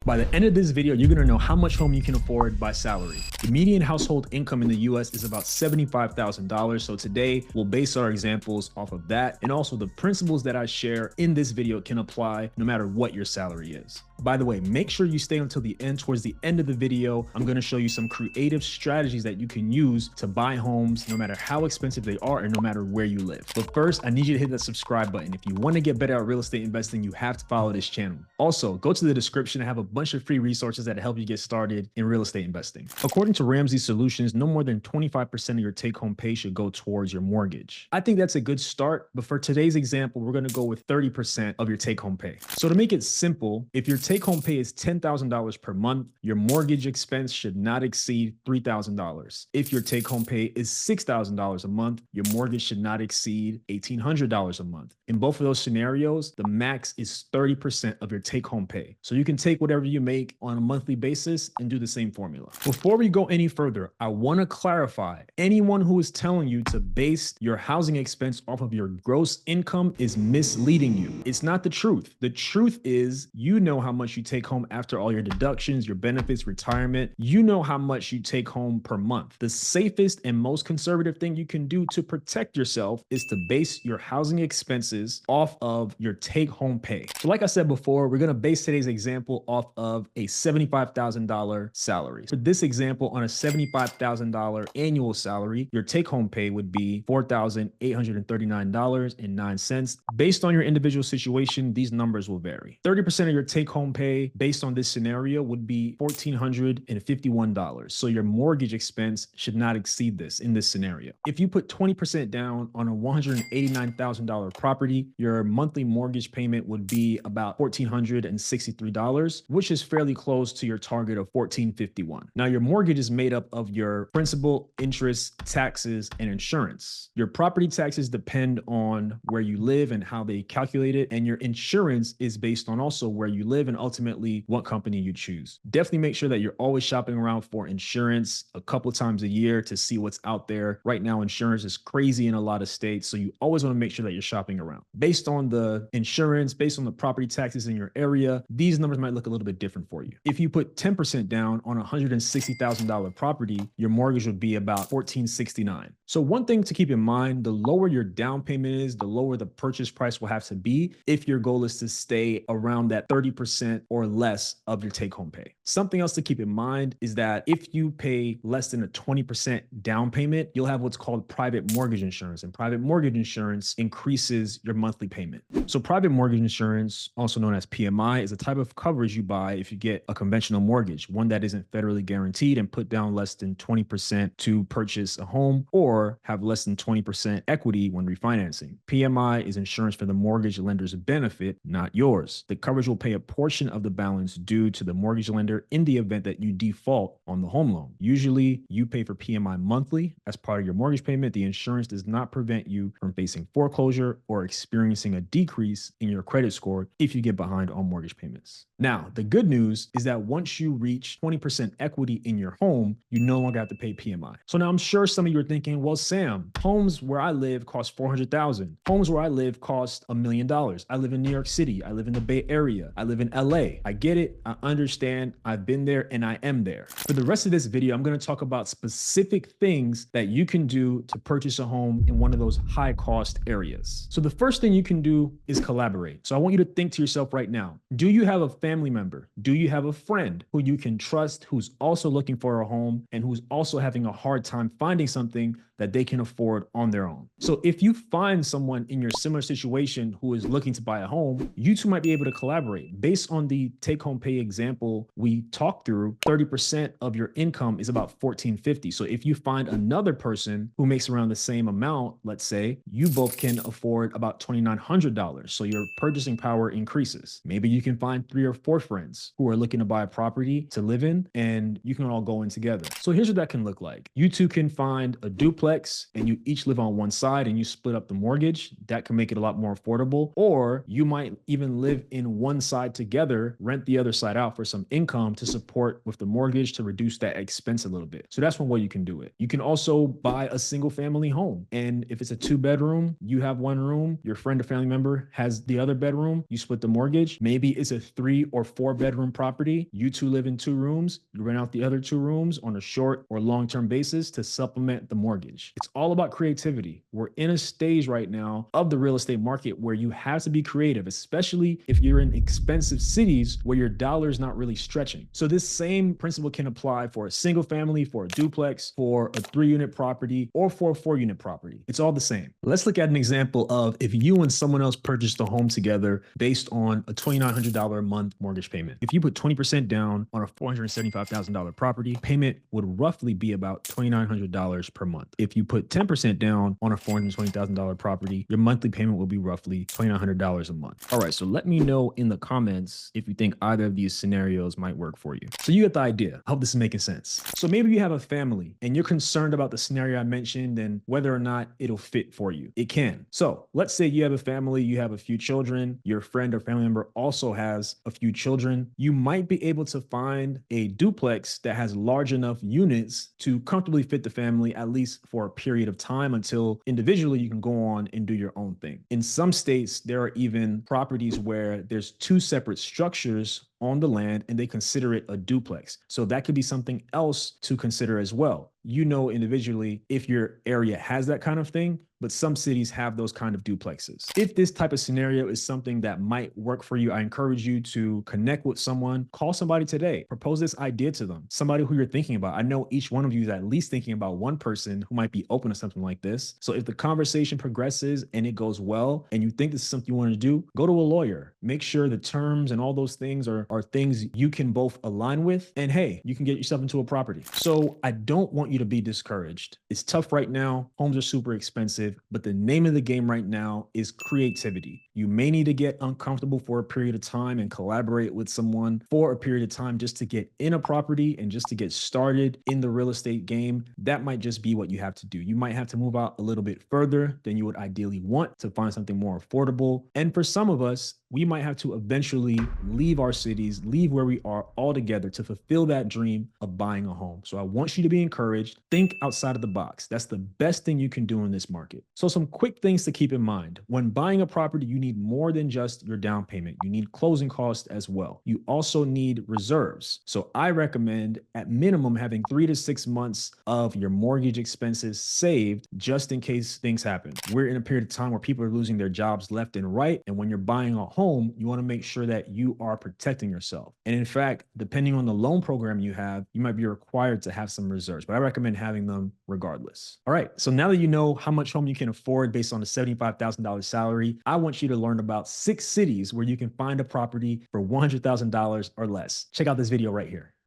By the end of this video, you're gonna know how much home you can afford by salary. The median household income in the US is about $75,000. So today we'll base our examples off of that. And also the principles that I share in this video can apply no matter what your salary is. By the way, make sure you stay until the end. Towards the end of the video, I'm gonna show you some creative strategies that you can use to buy homes no matter how expensive they are and no matter where you live. But first, I need you to hit that subscribe button. If you wanna get better at real estate investing, you have to follow this channel. Also, go to the description. I have a bunch of free resources that help you get started in real estate investing. According to Ramsey Solutions, no more than 25% of your take-home pay should go towards your mortgage. I think that's a good start, but for today's example, we're gonna go with 30% of your take-home pay. So to make it simple, if your take-home pay is $10,000 per month, your mortgage expense should not exceed $3,000. If your take-home pay is $6,000 a month, your mortgage should not exceed $1,800 a month. In both of those scenarios, the max is 30% of your take-home pay. So you can take whatever you make on a monthly basis and do the same formula. Before we go any further, I want to clarify, anyone who is telling you to base your housing expense off of your gross income is misleading you. It's not the truth. The truth is, you know how much you take home after all your deductions, your benefits, retirement. You know how much you take home per month. The safest and most conservative thing you can do to protect yourself is to base your housing expenses off of your take-home pay. So like I said before, we're going to base today's example off of a $75,000 salary. For this example, on a $75,000 annual salary, your take-home pay would be $4,839.09. Based on your individual situation, these numbers will vary. 30% of your take-home pay based on this scenario would be $1,451. So your mortgage expense should not exceed this in this scenario. If you put 20% down on a $189,000 property, your monthly mortgage payment would be about $1,463, which is fairly close to your target of $1,451. Now, your mortgage is made up of your principal, interest, taxes, and insurance. Your property taxes depend on where you live and how they calculate it, and your insurance is based on also where you live and ultimately what company you choose. Definitely make sure that you're always shopping around for insurance a couple times a year to see what's out there. Right now, insurance is crazy in a lot of states, so you always want to make sure that you're shopping around. Based on the insurance, based on the property taxes in your area, these numbers might look a little bit different for you. If you put 10% down on a $160,000 property, your mortgage would be about $1,469. So one thing to keep in mind, the lower your down payment is, the lower the purchase price will have to be if your goal is to stay around that 30% or less of your take-home pay. Something else to keep in mind is that if you pay less than a 20% down payment, you'll have what's called private mortgage insurance, and private mortgage insurance increases your monthly payment. So private mortgage insurance, also known as PMI, is a type of coverage you buy if you get a conventional mortgage, one that isn't federally guaranteed and put down less than 20% to purchase a home or have less than 20% equity when refinancing. PMI is insurance for the mortgage lender's benefit, not yours. The coverage will pay a portion of the balance due to the mortgage lender in the event that you default on the home loan. Usually, you pay for PMI monthly as part of your mortgage payment. The insurance does not prevent you from facing foreclosure or experiencing a decrease in your credit score if you get behind on mortgage payments. Now, the good news is that once you reach 20% equity in your home, you no longer have to pay PMI. So now I'm sure some of you are thinking, well, Sam, homes where I live cost $400,000. Homes where I live cost $1 million. I live in New York City. I live in the Bay Area. I live in LA. I get it. I understand. I've been there and I am there. For the rest of this video, I'm going to talk about specific things that you can do to purchase a home in one of those high cost areas. So the first thing you can do is collaborate. So I want you to think to yourself right now, do you have a family member? Do you have a friend who you can trust, who's also looking for a home and who's also having a hard time finding something that they can afford on their own? So if you find someone in your similar situation who is looking to buy a home, you two might be able to collaborate. Based on the take-home pay example we talked through, 30% of your income is about $1,450. So if you find another person who makes around the same amount, let's say, you both can afford about $2,900. So your purchasing power increases. Maybe you can find 3 or 4 friends who are looking to buy a property to live in, and you can all go in together. So here's what that can look like. You two can find a duplex and you each live on one side and you split up the mortgage. That can make it a lot more affordable. Or you might even live in one side together, rent the other side out for some income, to support with the mortgage to reduce that expense a little bit. So that's one way you can do it. You can also buy a single family home. And if it's a 2-bedroom, you have one room, your friend or family member has the other bedroom, you split the mortgage. Maybe it's a 3 or 4-bedroom property. You two live in 2 rooms, you rent out the other 2 rooms on a short or long-term basis to supplement the mortgage. It's all about creativity. We're in a stage right now of the real estate market where you have to be creative, especially if you're in expensive cities where your dollar is not really stretching. So this same principle can apply for a single family, for a duplex, for a 3-unit property, or for a 4-unit property. It's all the same. Let's look at an example of if you and someone else purchased a home together based on a $2,900 a month mortgage payment. If you put 20% down on a $475,000 property, payment would roughly be about $2,900 per month. If you put 10% down on a $420,000 property, your monthly payment will be roughly $2,900 a month. All right, so let me know in the comments if you think either of these scenarios might work for you. So you get the idea. I hope this is making sense. So maybe you have a family and you're concerned about the scenario I mentioned and whether or not it'll fit for you. It can. So let's say you have a family, you have a few children, your friend or family member also has a few children. You might be able to find a duplex that has large enough units to comfortably fit the family, at least for a period of time, until individually you can go on and do your own thing. In some states, there are even properties where there's 2 separate structures on the land and they consider it a duplex. So that could be something else to consider as well. You know, individually, if your area has that kind of thing, but some cities have those kind of duplexes. If this type of scenario is something that might work for you, I encourage you to connect with someone, call somebody today, propose this idea to them, somebody who you're thinking about. I know each one of you is at least thinking about one person who might be open to something like this. So if the conversation progresses and it goes well, and you think this is something you want to do, go to a lawyer, make sure the terms and all those things are things you can both align with. And hey, you can get yourself into a property. So I don't want you to be discouraged. It's tough right now. Homes are super expensive, but the name of the game right now is creativity. You may need to get uncomfortable for a period of time and collaborate with someone for a period of time just to get in a property and just to get started in the real estate game. That might just be what you have to do. You might have to move out a little bit further than you would ideally want to find something more affordable. And for some of us, we might have to eventually leave our cities, leave where we are altogether to fulfill that dream of buying a home. So I want you to be encouraged. Think outside of the box. That's the best thing you can do in this market. So some quick things to keep in mind. When buying a property, you need more than just your down payment. You need closing costs as well. You also need reserves. So I recommend at minimum having 3 to 6 months of your mortgage expenses saved just in case things happen. We're in a period of time where people are losing their jobs left and right. And when you're buying a home, you want to make sure that you are protecting yourself. And in fact, depending on the loan program you have, you might be required to have some reserves, but I recommend having them regardless. All right. So now that you know how much home you can afford based on a $75,000 salary, I want you to learn about 6 cities where you can find a property for $100,000 or less. Check out this video right here.